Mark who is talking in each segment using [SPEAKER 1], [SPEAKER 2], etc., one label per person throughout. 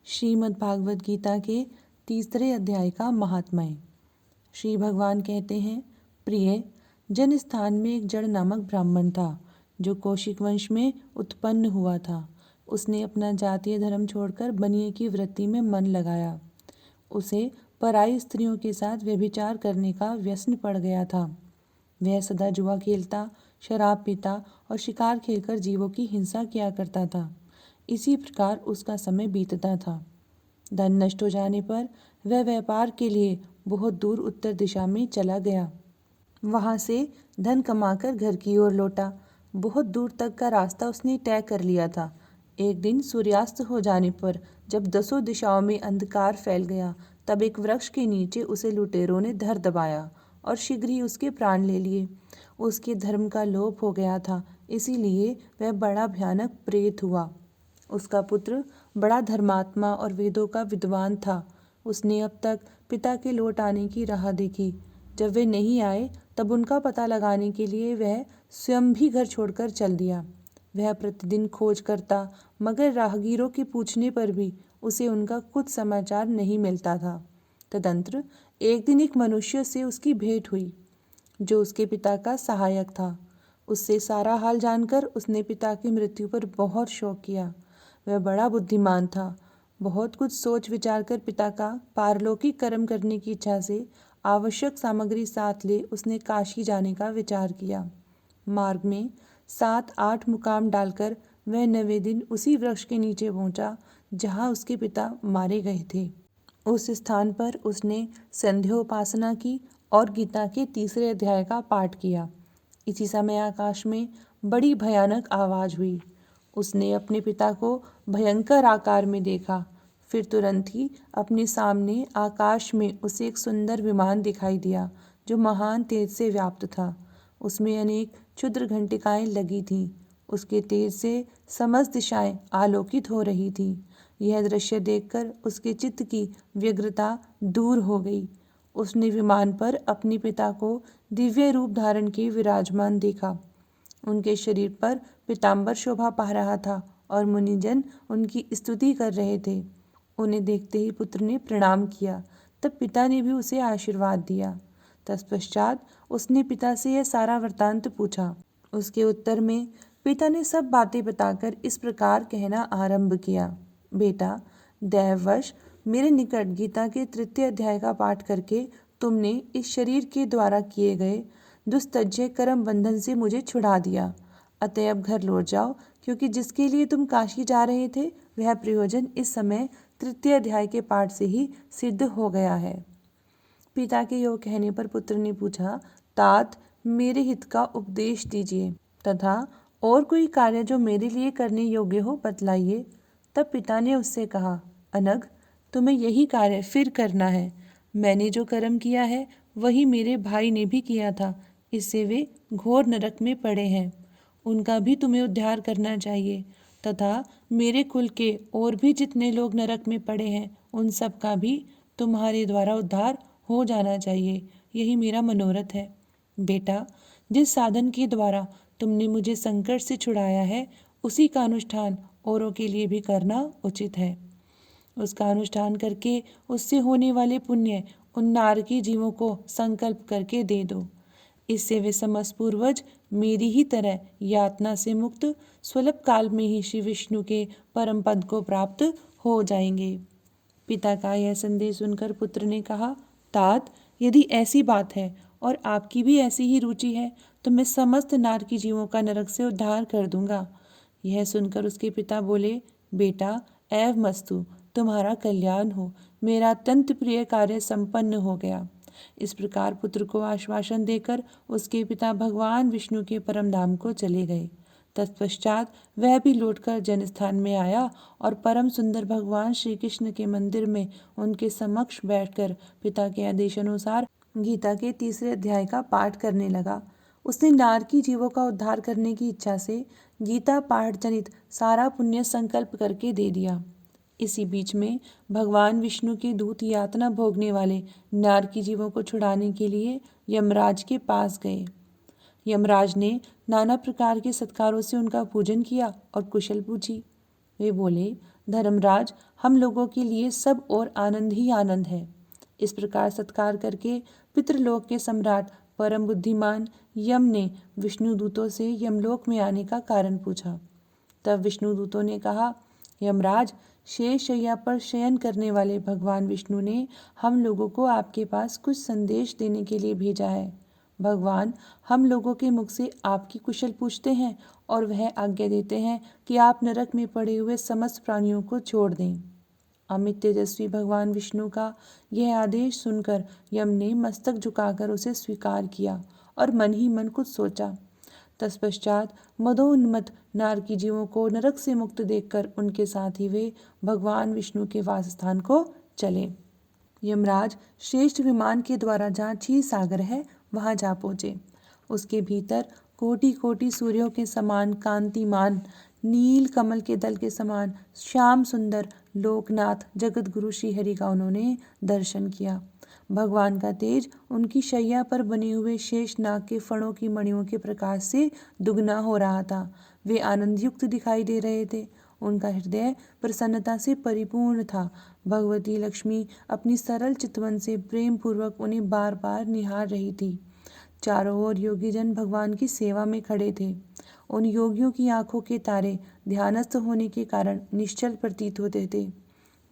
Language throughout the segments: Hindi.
[SPEAKER 1] श्रीमद् भागवत गीता के तीसरे अध्याय का महात्म्य। श्री भगवान कहते हैं, प्रिय, जन स्थान में एक जड़ नामक ब्राह्मण था जो कौशिक वंश में उत्पन्न हुआ था। उसने अपना जातीय धर्म छोड़कर बनिए की वृत्ति में मन लगाया। उसे पराई स्त्रियों के साथ व्यभिचार करने का व्यसन पड़ गया था। वह सदा जुआ खेलता, शराब पीता और शिकार खेलकर जीवों की हिंसा किया करता था। इसी प्रकार उसका समय बीतता था। धन नष्ट हो जाने पर वह व्यापार के लिए बहुत दूर उत्तर दिशा में चला गया। वहां से धन कमाकर घर की ओर लौटा। बहुत दूर तक का रास्ता उसने तय कर लिया था। एक दिन सूर्यास्त हो जाने पर जब दसों दिशाओं में अंधकार फैल गया, तब एक वृक्ष के नीचे उसे लुटेरों ने धर दबाया और शीघ्र ही उसके प्राण ले लिए। उसके धर्म का लोप हो गया था, इसीलिए वह बड़ा भयानक प्रेत हुआ। उसका पुत्र बड़ा धर्मात्मा और वेदों का विद्वान था। उसने अब तक पिता के लौट आने की राह देखी। जब वे नहीं आए तब उनका पता लगाने के लिए वह स्वयं भी घर छोड़कर चल दिया। वह प्रतिदिन खोज करता, मगर राहगीरों के पूछने पर भी उसे उनका कुछ समाचार नहीं मिलता था। तदंतर एक दिन एक मनुष्य से उसकी भेंट हुई जो उसके पिता का सहायक था। उससे सारा हाल जानकर उसने पिता की मृत्यु पर बहुत शोक किया। वह बड़ा बुद्धिमान था। बहुत कुछ सोच विचार कर पिता का पारलौकिक कर्म करने की इच्छा से आवश्यक सामग्री साथ ले उसने काशी जाने का विचार किया। मार्ग में 7-8 मुकाम डालकर वह 9वें दिन उसी वृक्ष के नीचे पहुंचा जहां उसके पिता मारे गए थे। उस स्थान पर उसने संध्योपासना की और गीता के तीसरे अध्याय का पाठ किया। इसी समय आकाश में बड़ी भयानक आवाज हुई। उसने अपने पिता को भयंकर आकार में देखा। फिर तुरंत ही अपने सामने आकाश में उसे एक सुंदर विमान दिखाई दिया जो महान तेज से व्याप्त था। उसमें अनेक क्षुद्र घंटिकाएं लगी थीं। उसके तेज से समस्त दिशाएं आलोकित हो रही थीं। यह दृश्य देखकर उसके चित्त की व्यग्रता दूर हो गई। उसने विमान पर अपने पिता को दिव्य रूप धारण के विराजमान देखा। उनके शरीर पर पीताम्बर शोभा पा रहा था और मुनिजन उनकी स्तुति कर रहे थे। उन्हें देखते ही पुत्र ने प्रणाम किया। तब पिता ने भी उसे आशीर्वाद दिया। तत्पश्चात उसने पिता से यह सारा वृत्तांत पूछा। उसके उत्तर में पिता ने सब बातें बताकर इस प्रकार कहना आरंभ किया, बेटा, दैववश मेरे निकट गीता के तृतीय अध्याय का पाठ करके तुमने इस शरीर के द्वारा किए गए दुस्तज्य कर्म बंधन से मुझे छुड़ा दिया। अतएव घर लौट जाओ, क्योंकि जिसके लिए तुम काशी जा रहे थे वह प्रयोजन इस समय तृतीय अध्याय के पाठ से ही सिद्ध हो गया है। पिता के योग कहने पर पुत्र ने पूछा, तात, मेरे हित का उपदेश दीजिए तथा और कोई कार्य जो मेरे लिए करने योग्य हो बतलाइए। तब पिता ने उससे कहा, अनग, तुम्हें यही कार्य फिर करना है। मैंने जो कर्म किया है वही मेरे भाई ने भी किया था। इससे वे घोर नरक में पड़े हैं। उनका भी तुम्हें उद्धार करना चाहिए तथा मेरे कुल के और भी जितने लोग नरक में पड़े हैं उन सब का भी तुम्हारे द्वारा उद्धार हो जाना चाहिए। यही मेरा मनोरथ है। बेटा, जिस साधन के द्वारा तुमने मुझे संकट से छुड़ाया है उसी का अनुष्ठान औरों के लिए भी करना उचित है। उसका अनुष्ठान करके उससे होने वाले पुण्य उन नारकी जीवों को संकल्प करके दे दो। इससे वे समस्त पूर्वज मेरी ही तरह यातना से मुक्त स्वल्प काल में ही श्री विष्णु के परम पद को प्राप्त हो जाएंगे। पिता का यह संदेश सुनकर पुत्र ने कहा, तात, यदि ऐसी बात है और आपकी भी ऐसी ही रुचि है तो मैं समस्त नारकी जीवों का नरक से उद्धार कर दूंगा। यह सुनकर उसके पिता बोले, बेटा, एव मस्तु, तुम्हारा कल्याण हो। मेरा अत्यंत प्रिय कार्य संपन्न हो गया। इस प्रकार पुत्र को आश्वासन देकर उसके पिता भगवान विष्णु के परम धाम को चले गए। तत्पश्चात वह भी लौटकर जनस्थान में आया और परम सुंदर भगवान श्री कृष्ण के मंदिर में उनके समक्ष बैठकर पिता के आदेश अनुसार गीता के तीसरे अध्याय का पाठ करने लगा। उसने नारकी जीवों का उद्धार करने की इच्छा से गीता पाठ जनित सारा पुण्य संकल्प करके दे दिया। इसी बीच में भगवान विष्णु के दूत यातना भोगने वाले नारकी जीवों को छुड़ाने के लिए यमराज के पास गए। यमराज ने नाना प्रकार के सत्कारों से उनका पूजन किया और कुशल पूछी। वे बोले, धर्मराज, हम लोगों के लिए सब और आनंद ही आनंद है। इस प्रकार सत्कार करके पितृलोक के सम्राट परम बुद्धिमान यम ने विष्णुदूतों से यमलोक में आने का कारण पूछा। तब विष्णुदूतों ने कहा, यमराज, शेष शैया पर शयन करने वाले भगवान विष्णु ने हम लोगों को आपके पास कुछ संदेश देने के लिए भेजा है। भगवान हम लोगों के मुख से आपकी कुशल पूछते हैं और वह आज्ञा देते हैं कि आप नरक में पड़े हुए समस्त प्राणियों को छोड़ दें। अमित तेजस्वी भगवान विष्णु का यह आदेश सुनकर यम ने मस्तक झुकाकर उसे स्वीकार किया और मन ही मन कुछ सोचा। तत्पश्चात मदोन्मत्त नारकी जीवों को नरक से मुक्त देखकर उनके साथ ही वे भगवान विष्णु के वासस्थान को चले। यमराज श्रेष्ठ विमान के द्वारा जहाँ क्षीर सागर है वहाँ जा पहुँचे। उसके भीतर कोटि कोटि सूर्यों के समान कांतिमान, नील कमल के दल के समान श्याम सुंदर लोकनाथ जगत गुरु श्रीहरि का उन्होंने दर्शन किया। भगवान का तेज उनकी शैया पर बने हुए शेष नाग के फणों की मणियों के प्रकाश से दुगना हो रहा था। वे आनंदयुक्त दिखाई दे रहे थे। उनका हृदय प्रसन्नता से परिपूर्ण था। भगवती लक्ष्मी अपनी सरल चितवन से प्रेम पूर्वक उन्हें बार बार निहार रही थी। चारों ओर योगीजन भगवान की सेवा में खड़े थे। उन योगियों की आंखों के तारे ध्यानस्थ होने के कारण निश्चल प्रतीत होते थे।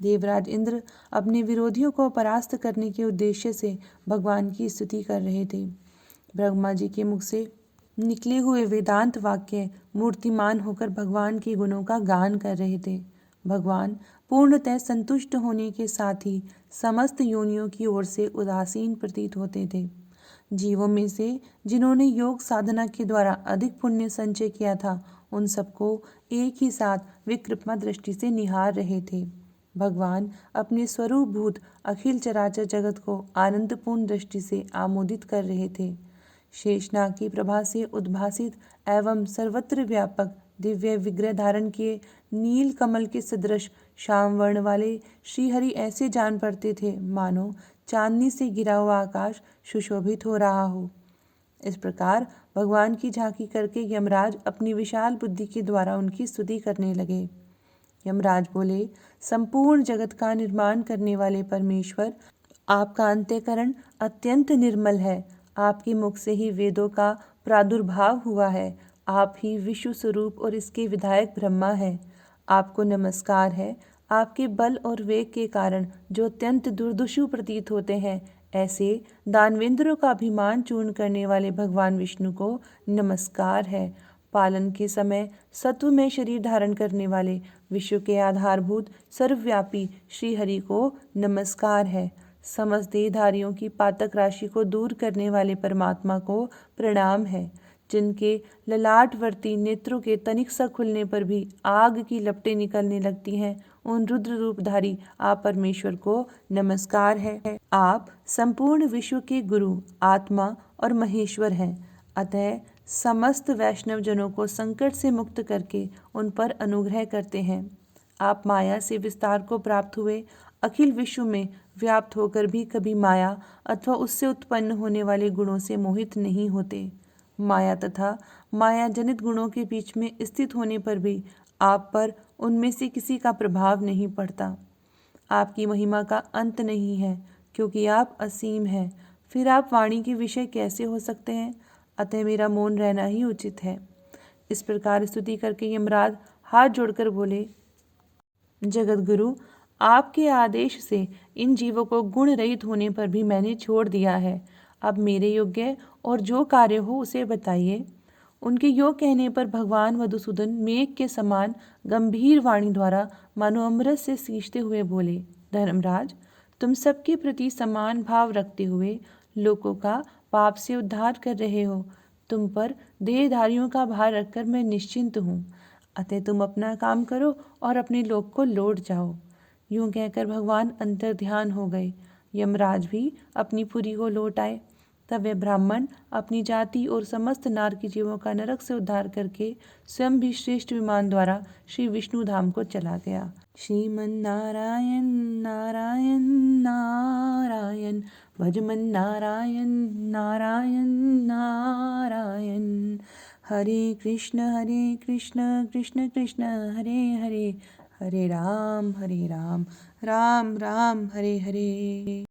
[SPEAKER 1] देवराज इंद्र अपने विरोधियों को परास्त करने के उद्देश्य से भगवान की स्तुति कर रहे थे। ब्रह्मा जी के मुख से निकले हुए वेदांत वाक्य मूर्तिमान होकर भगवान के गुणों का गान कर रहे थे। भगवान पूर्णतः संतुष्ट होने के साथ ही समस्त योनियों की ओर से उदासीन प्रतीत होते थे। जीवों में से जिन्होंने योग साधना के द्वारा अधिक पुण्य संचय किया था, उन सबको एक ही साथ वे कृपा दृष्टि से निहार रहे थे। भगवान अपने स्वरूप भूत अखिल चराचर जगत को आनंदपूर्ण दृष्टि से आमोदित कर रहे थे। शेषनाग की प्रभा से उद्भासित एवं सर्वत्र व्यापक दिव्य विग्रह धारण किए नील कमल के सदृश श्याम वर्ण वाले श्रीहरि ऐसे जान पड़ते थे मानो चांदनी से घिरा हुआ आकाश सुशोभित हो रहा हो। इस प्रकार भगवान की झांकी करके यमराज अपनी विशाल बुद्धि के द्वारा उनकी स्तुति करने लगे। यमराज बोले, संपूर्ण जगत का निर्माण करने वाले परमेश्वर, आपका अंतःकरण अत्यंत निर्मल है। आपके मुख से ही वेदों का प्रादुर्भाव हुआ है। आप ही विश्व स्वरूप और इसके विधायक ब्रह्मा है। आपको नमस्कार है। आपके बल और वेग के कारण जो अत्यंत दुर्दुषु प्रतीत होते हैं, ऐसे दानवेंद्रों का अभिमान चूर्ण करने वाले भगवान विष्णु को नमस्कार है। पालन के समय सत्व में शरीर धारण करने वाले विश्व के आधारभूत सर्वव्यापी श्रीहरि को नमस्कार है। समस्त देहधारियों की पातक राशि को दूर करने वाले परमात्मा को प्रणाम है। जिनके ललाटवर्ती नेत्रों के तनिक सा खुलने पर भी आग की लपटें निकलने लगती हैं, उन रुद्र रूपधारी आप परमेश्वर को नमस्कार है। आप संपूर्ण विश्व के गुरु, आत्मा और महेश्वर हैं। अतः समस्त वैष्णव जनों को संकट से मुक्त करके उन पर अनुग्रह करते हैं। आप माया से विस्तार को प्राप्त हुए अखिल विश्व में व्याप्त होकर भी कभी माया अथवा उससे उत्पन्न होने वाले गुणों से मोहित नहीं होते। माया तथा माया जनित गुणों के बीच में स्थित होने पर भी आप पर उनमें से किसी का प्रभाव नहीं पड़ता। आपकी महिमा का अंत नहीं है, क्योंकि आप असीम हैं। फिर आप वाणी के विषय कैसे हो सकते हैं? अतः मेरा मौन रहना ही उचित है। इस प्रकार स्तुति करके यमराज हाथ जोड़कर बोले, जगत गुरु, आपके आदेश से इन जीवों को गुण रहित होने पर भी मैंने छोड़ दिया है। अब मेरे योग्य और जो कार्य हो उसे बताइए। उनके योग कहने पर भगवान मधुसूदन मेघ के समान गंभीर वाणी द्वारा मानो अमृत से सींचते हुए बोले, धर्मराज, तुम सबके प्रति समान भाव रखते हुए लोगों का पाप से उद्धार कर रहे हो। तुम पर देहधारियों का भार रखकर मैं निश्चिंत हूँ। अतः तुम अपना काम करो और अपने लोक को लौट जाओ। यूं कहकर भगवान अंतर ध्यान हो गए। यमराज भी अपनी पुरी को लौट आए। तब वे ब्राह्मण अपनी जाति और समस्त नारकी जीवों का नरक से उद्धार करके स्वयं भी श्रेष्ठ विमान द्वारा श्री विष्णु धाम को चला गया। श्रीमन नारायण नारायण नारायण, भजमन नारायण नारायण नारायण, हरे कृष्ण कृष्ण कृष्ण हरे हरे, हरे राम राम राम हरे हरे।